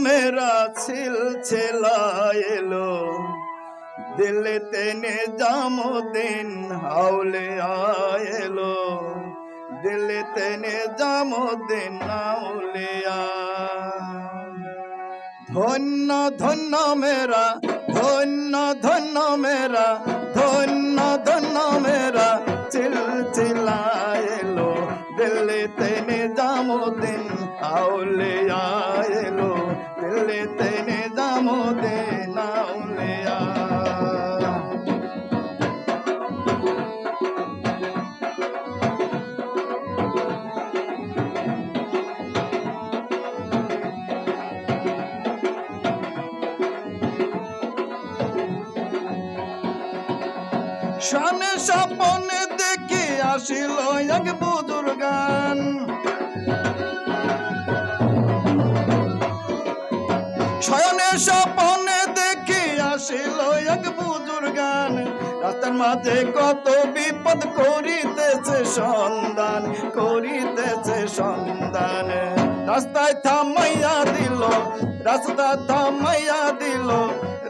मेरा सिलसिला एलो दिलते निजामुद्दीन আউলিয়া এলো दिलते निजामुद्दीन আউলিয়া ধন্য ধন্য মেরা ধন্য ধন্য মেরা ধন্য ধন্য মেরা সিলসিলা এলো দিলতে নিজামুদ্দীন আউলিয়া এলো দিলতে নিজামুদ্দীন আউলিয়া শানে স্বপ্নে দেখি আসিল এক বুজুর্গান শয়নে স্বপ্নে দেখি আসিল এক বুজুর্গান রাস্তার মাঝে কত বিপদ করিতেছে সন্ধান রাস্তায় থামাইয়া দিল রাস্তা থামাইয়া দিল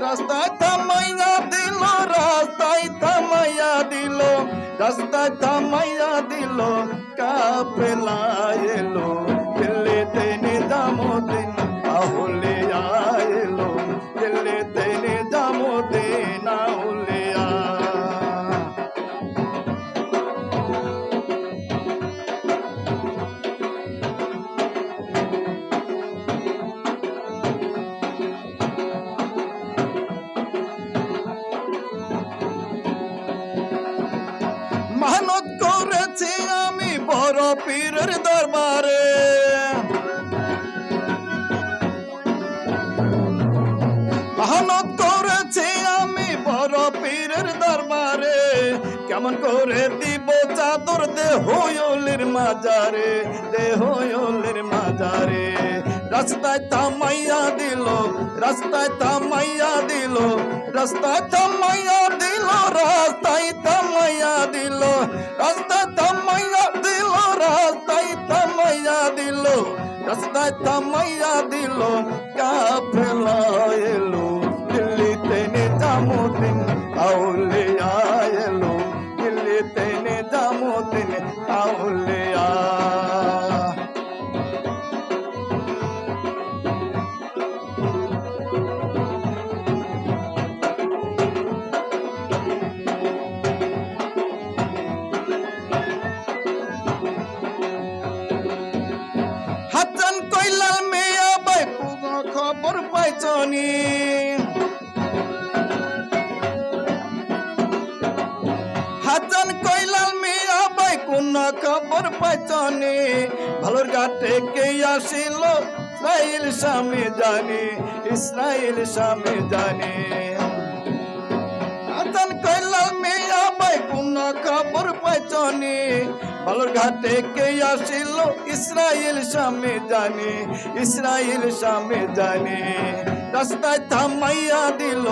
রাস্তায় থামাইয়া দিল রাস্তায় থামাইয়া দিল রাস্তায় থামাইয়া দিল কাফেলা এলো দিল্লিতে নিজামুদ্দীন আউলিয়া এলো দিল্লিতে নিজামুদ্দীন আউলিয়া মেহনত করেছি আমি বড় পীরের দরবারে মেহনত করেছি আমি বড় পীরের দরবারে কেমন করে দিব চাদর দেহলির মাজারে রাস্তায় থামাইয়া দিল রাস্তায় থামাইয়া দিল রাস্তায় থামাইয়া দিল রাস্তায় থামাইয়া দিল রাস্তায় থামাইয়া দিল রাস্তায় থামাইয়া দিল রাস্তায় থামাইয়া দিল কাফেলা এলো দিল্লিতে নিজামুদ্দীন আউলিয়া এলো দিল্লিতে নিজামুদ্দীন আউলিয়া হাসান কইলাল মিয়া ভাই কোনো খবর পাইছনি হাসান কইলাল মিয়া ভাই কোনো খবর পাইছনি ভালোর ঘাটে কে আসিল ইসরাইল স্বামী জানি হাসান কইলাল মিয়া ভাই কোনো খবর পাইছনি ভালোর ঘাটে কে আসিল ইসরাইল স্বামী জানি রাস্তায় থামাইয়া দিল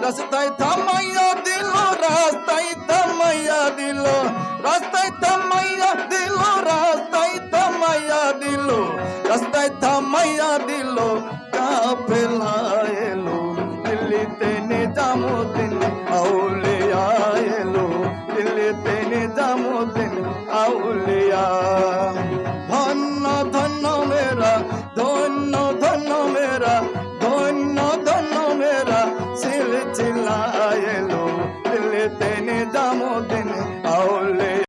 রাস্তায় থামাইয়া দিল রাস্তায় থামাইয়া দিল রাস্তায় থামাইয়া দিল রাস্তায় থামাইয়া দিল রাস্তায় থামাইয়া দিল কাফেলা এলো দিল্লিতে নিজামুদ্দীন আউলিয়া এলো দিল্লিতে নিজামুদ্দীন আউলিয়া ধন্য ধন্য মেরা ধন্য ধন্য মেরা ধন্য ধন্য মেরা সিলসিলা এলো দিল্লিতে নিজামুদ্দীন আউলিয়া।